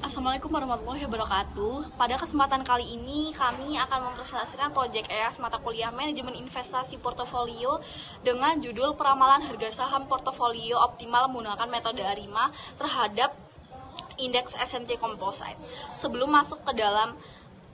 Assalamualaikum warahmatullahi wabarakatuh. Pada kesempatan kali ini kami akan mempresentasikan proyek EAS mata kuliah Manajemen Investasi Portofolio dengan judul Peramalan Harga Saham Portofolio Optimal menggunakan metode ARIMA terhadap indeks SMC Composite. Sebelum masuk ke dalam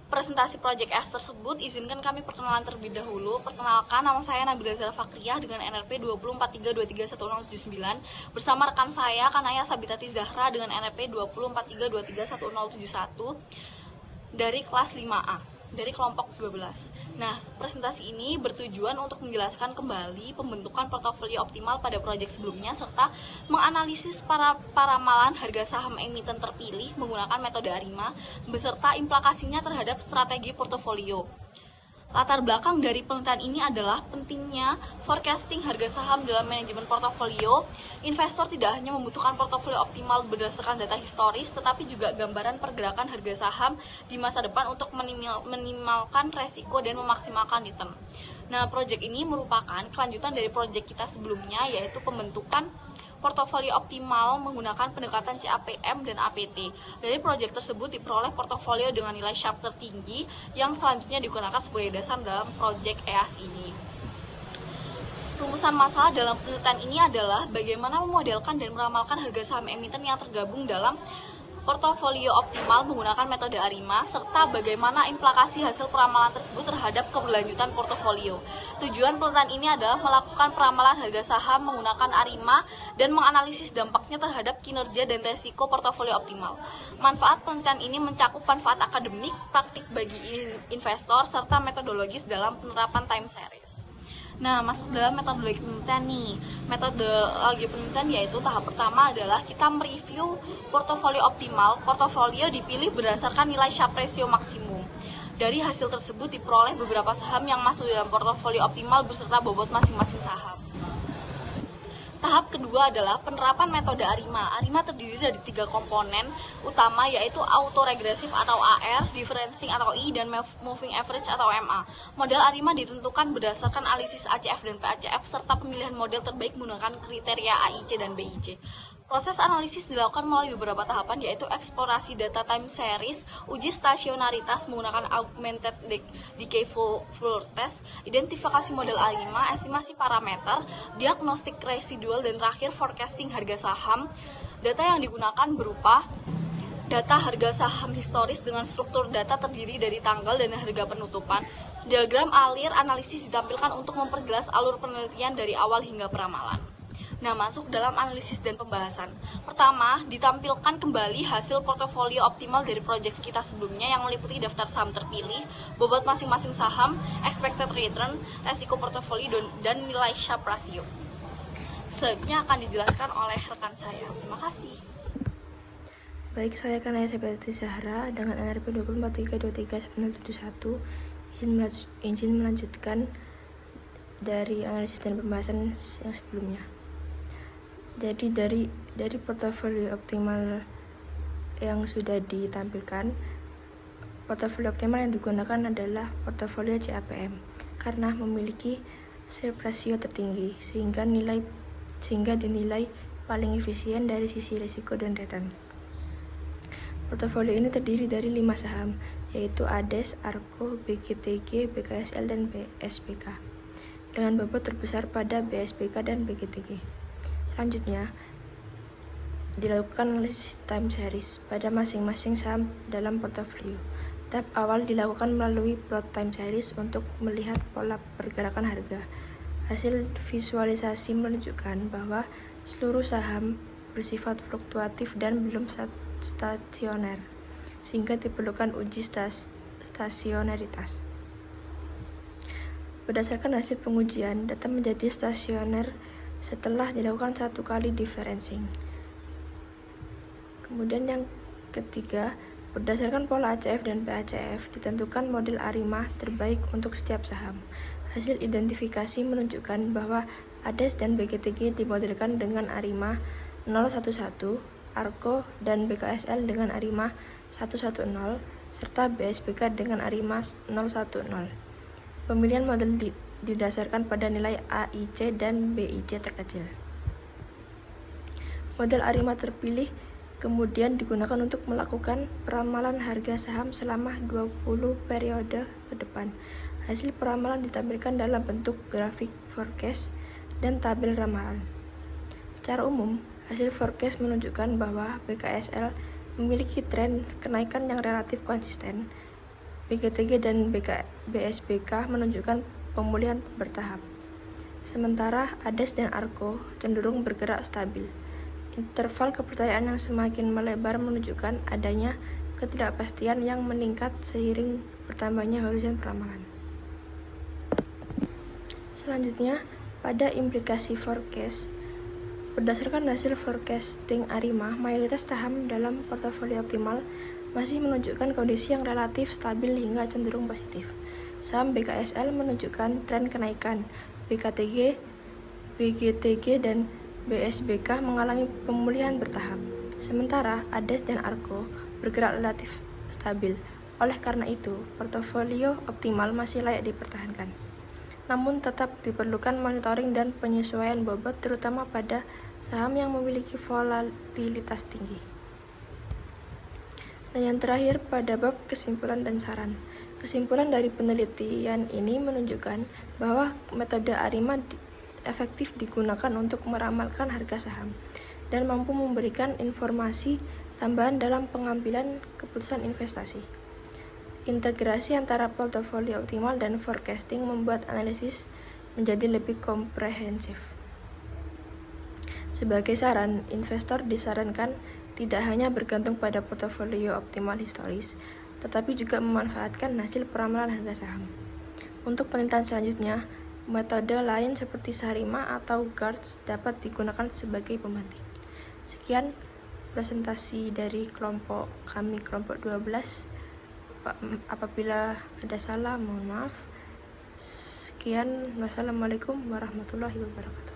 presentasi proyek EAS tersebut, izinkan kami perkenalan terlebih dahulu. Perkenalkan, nama saya Nabila Zara Fakriyah dengan NRP 2043231079 bersama rekan saya Kanaya Sabitati Zahra dengan NRP 2043231071 dari kelas 5A, dari kelompok 12. Nah, presentasi ini bertujuan untuk menjelaskan kembali pembentukan portofolio optimal pada proyek sebelumnya serta menganalisis paramalan harga saham emiten terpilih menggunakan metode ARIMA beserta implikasinya terhadap strategi portofolio. Latar belakang dari penelitian ini adalah pentingnya forecasting harga saham dalam manajemen portofolio. Investor tidak hanya membutuhkan portofolio optimal berdasarkan data historis, tetapi juga gambaran pergerakan harga saham di masa depan untuk minimalkan resiko dan memaksimalkan return. Nah, proyek ini merupakan kelanjutan dari proyek kita sebelumnya, yaitu pembentukan portofolio optimal menggunakan pendekatan CAPM dan APT. Dari proyek tersebut diperoleh portofolio dengan nilai Sharpe tertinggi yang selanjutnya digunakan sebagai dasar dalam proyek EAS ini. Rumusan masalah dalam penelitian ini adalah bagaimana memodelkan dan meramalkan harga saham emiten yang tergabung dalam portofolio optimal menggunakan metode ARIMA, serta bagaimana implikasi hasil peramalan tersebut terhadap keberlanjutan portofolio. Tujuan penelitian ini adalah melakukan peramalan harga saham menggunakan ARIMA dan menganalisis dampaknya terhadap kinerja dan resiko portofolio optimal. Manfaat penelitian ini mencakup manfaat akademik, praktik bagi investor, serta metodologis dalam penerapan time series. Nah, masuk dalam metodologi penelitian nih. Metodologi penelitian yaitu tahap pertama adalah kita mereview portofolio optimal. Portofolio dipilih berdasarkan nilai Sharpe ratio maksimum. Dari hasil tersebut diperoleh beberapa saham yang masuk dalam portofolio optimal beserta bobot masing-masing saham. Tahap kedua adalah penerapan metode ARIMA. ARIMA terdiri dari 3 komponen utama, yaitu autoregresif atau AR, differencing atau I, dan moving average atau MA. Model ARIMA ditentukan berdasarkan analisis ACF dan PACF serta pemilihan model terbaik menggunakan kriteria AIC dan BIC. Proses analisis dilakukan melalui beberapa tahapan, yaitu eksplorasi data time series, uji stasionaritas menggunakan augmented decay full test, identifikasi model ARIMA, estimasi parameter, diagnostik residual, dan terakhir forecasting harga saham. Data yang digunakan berupa data harga saham historis dengan struktur data terdiri dari tanggal dan harga penutupan. Diagram alir analisis ditampilkan untuk memperjelas alur penelitian dari awal hingga peramalan. Nah, masuk dalam analisis dan pembahasan. Pertama, ditampilkan kembali hasil portofolio optimal dari proyek kita sebelumnya yang meliputi daftar saham terpilih, bobot masing-masing saham, expected return, resiko portofolio, dan nilai Sharpe ratio. Selanjutnya akan dijelaskan oleh rekan saya. Terima kasih. Baik, saya Kanaya Sabitati Zahra dengan NRP 2043231071 izin melanjutkan dari analisis dan pembahasan yang sebelumnya. Jadi dari portofolio optimal yang sudah ditampilkan, portofolio optimal yang digunakan adalah portofolio CAPM karena memiliki Sharpe ratio tertinggi sehingga dinilai paling efisien dari sisi risiko dan return. Portofolio ini terdiri dari 5 saham, yaitu ADES, ARKO, BGTG, BKSL, dan BSPK, dengan bobot terbesar pada BSPK dan BGTG. Selanjutnya, dilakukan analisis time series pada masing-masing saham dalam portofolio. Tahap awal dilakukan melalui plot time series untuk melihat pola pergerakan harga. Hasil visualisasi menunjukkan bahwa seluruh saham bersifat fluktuatif dan belum stasioner, sehingga diperlukan uji stasionaritas. Berdasarkan hasil pengujian, data menjadi stasioner setelah dilakukan 1 kali differencing. Kemudian yang ketiga, berdasarkan pola ACF dan PACF, ditentukan model ARIMA terbaik untuk setiap saham. Hasil identifikasi menunjukkan bahwa ADES dan BGTG dimodelkan dengan ARIMA 011, ARKO dan BKSL dengan ARIMA 110, serta BSPK dengan ARIMA 010. Pemilihan model didasarkan pada nilai AIC dan BIC terkecil. Model ARIMA terpilih kemudian digunakan untuk melakukan peramalan harga saham selama 20 periode ke depan. Hasil peramalan ditampilkan dalam bentuk grafik forecast dan tabel ramalan. Secara umum, hasil forecast menunjukkan bahwa BKSL memiliki tren kenaikan yang relatif konsisten. BGTG dan BSBK menunjukkan pemulihan bertahap. Sementara ADES dan ARKO cenderung bergerak stabil. Interval kepercayaan yang semakin melebar menunjukkan adanya ketidakpastian yang meningkat seiring bertambahnya horizon peramalan. Selanjutnya, pada implikasi forecast, berdasarkan hasil forecasting Arima, mayoritas saham dalam portofolio optimal masih menunjukkan kondisi yang relatif stabil hingga cenderung positif. Saham BKSL menunjukkan tren kenaikan, BKTG, BGTG, dan BSBK mengalami pemulihan bertahap, sementara ADES dan ARKO bergerak relatif stabil. Oleh karena itu, portofolio optimal masih layak dipertahankan. Namun tetap diperlukan monitoring dan penyesuaian bobot terutama pada saham yang memiliki volatilitas tinggi. Dan yang terakhir pada bab kesimpulan dan saran. Kesimpulan dari penelitian ini menunjukkan bahwa metode Arima efektif digunakan untuk meramalkan harga saham dan mampu memberikan informasi tambahan dalam pengambilan keputusan investasi. Integrasi antara portofolio optimal dan forecasting membuat analisis menjadi lebih komprehensif. Sebagai saran, investor disarankan tidak hanya bergantung pada portofolio optimal historis, tetapi juga memanfaatkan hasil peramalan harga saham. Untuk penelitian selanjutnya, metode lain seperti Sarima atau GARS dapat digunakan sebagai pembanding. Sekian presentasi dari kelompok kami, kelompok 12. Apabila ada salah, mohon maaf. Sekian, wassalamualaikum warahmatullahi wabarakatuh.